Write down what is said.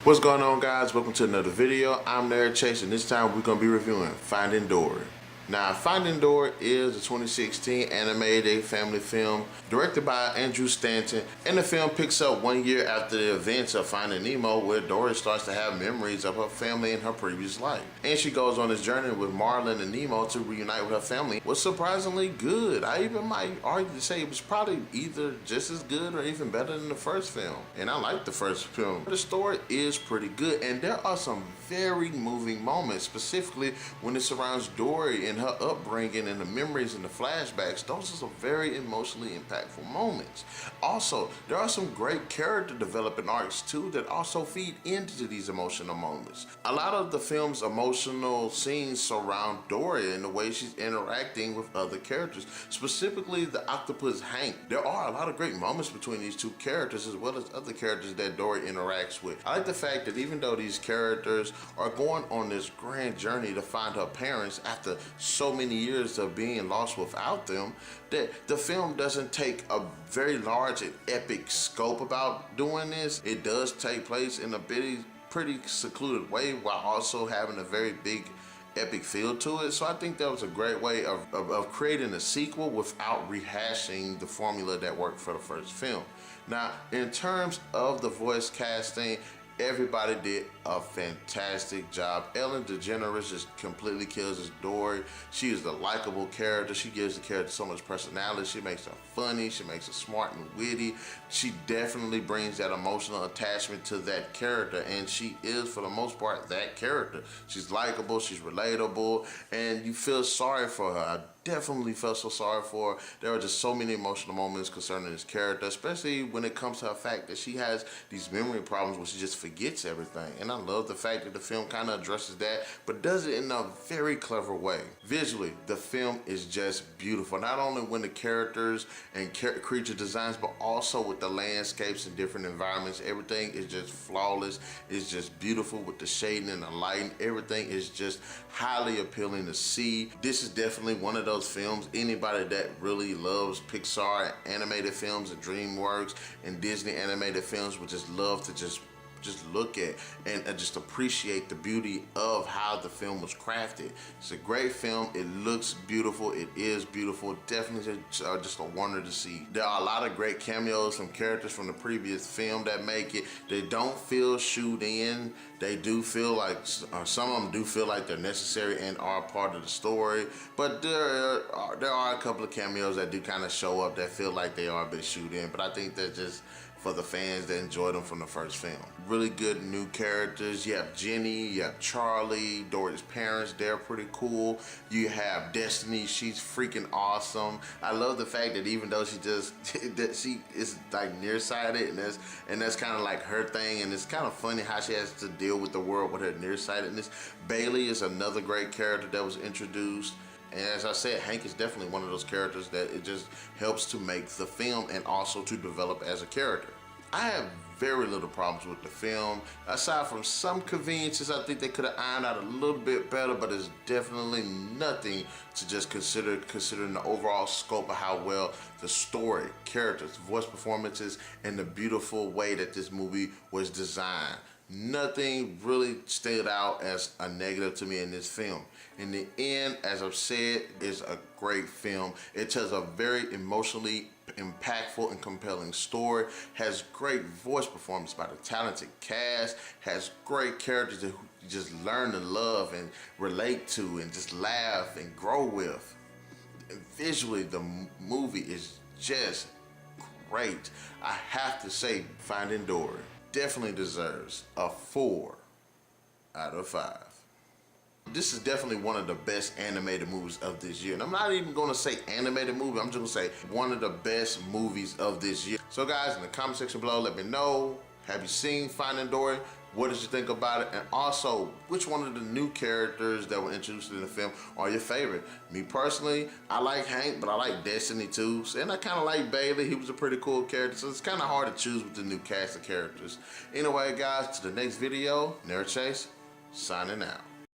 What's going on, guys? Welcome to another video. I'm Narik, and this time we're going to be reviewing Finding Dory. Now, Finding Dory is a 2016 animated family film directed by Andrew Stanton, and the film picks up 1 year after the events of Finding Nemo, where Dory starts to have memories of her family in her previous life. And she goes on this journey with Marlin and Nemo to reunite with her family. It was surprisingly good. I even might argue to say it was probably either just as good or even better than the first film. And I like the first film. The story is pretty good, and there are some very moving moments, specifically when it surrounds Dory and her upbringing and the memories and the flashbacks. Those are some very emotionally impactful moments. Also, there are some great character development arcs too that also feed into these emotional moments. A lot of the film's emotional scenes surround Dory and the way she's interacting with other characters, specifically the octopus Hank. There are a lot of great moments between these two characters as well as other characters that Dory interacts with. I like the fact that even though these characters are going on this grand journey to find her parents after so many years of being lost without them, that the film doesn't take a very large and epic scope about doing this. It does take place in a pretty secluded way while also having a very big epic feel to it. So I think that was a great way of creating a sequel without rehashing the formula that worked for the first film. Now, in terms of the voice casting, everybody did a fantastic job. Ellen DeGeneres just completely kills as Dory. She is the likable character. She gives the character so much personality. She makes her funny. She makes her smart and witty. She definitely brings that emotional attachment to that character, and she is, for the most part, that character. She's likable. She's relatable, and you feel sorry for her. I definitely felt so sorry for her. There are just so many emotional moments concerning this character, especially when it comes to the fact that she has these memory problems where she just forgets everything. And I love the fact that the film kind of addresses that, but does it in a very clever way. Visually, the film is just beautiful, not only when the characters and creature designs, but also with the landscapes and different environments. Everything is just flawless. It's just beautiful with the shading and the lighting. Everything is just highly appealing to see. This is definitely one of those films, anybody that really loves Pixar animated films and DreamWorks and Disney animated films would just love to just look at and just appreciate the beauty of how the film was crafted. It's a great film. It looks beautiful. It is beautiful. Definitely just a wonder to see. There are a lot of great cameos from characters from the previous film that make it. They don't feel shoot in. They do feel like, some of them do feel like they're necessary and are part of the story, but there are a couple of cameos that do kind of show up that feel like they are a bit shoot in, but I think that's just for the fans that enjoyed them from the first film. Really good new characters. You have Jenny, you have Charlie, Dory's parents, they're pretty cool. You have Destiny, she's freaking awesome. I love the fact that even though she is like nearsighted, and that's kind of like her thing, and it's kind of funny how she has to deal with the world with her nearsightedness. Bailey is another great character that was introduced. And as I said, Hank is definitely one of those characters that it just helps to make the film and also to develop as a character. I have very little problems with the film. Aside from some conveniences, I think they could have ironed out a little bit better, but it's definitely nothing to just considering the overall scope of how well the story, characters, voice performances, and the beautiful way that this movie was designed. Nothing really stood out as a negative to me in this film. In the end, as I've said, it's a great film. It tells a very emotionally impactful and compelling story, has great voice performance by the talented cast, has great characters that you just learn to love and relate to and just laugh and grow with. And visually, the movie is just great. I have to say, Finding Dory definitely deserves a 4 out of 5. This is definitely one of the best animated movies of this year. And I'm not even gonna say animated movie, I'm just gonna say one of the best movies of this year. So guys, in the comment section below, let me know, have you seen Finding Dory? What did you think about it? And also, which one of the new characters that were introduced in the film are your favorite? Me personally, I like Hank, but I like Destiny too. And I kind of like Bailey. He was a pretty cool character. So it's kind of hard to choose with the new cast of characters. Anyway, guys, to the next video, Narik, signing out.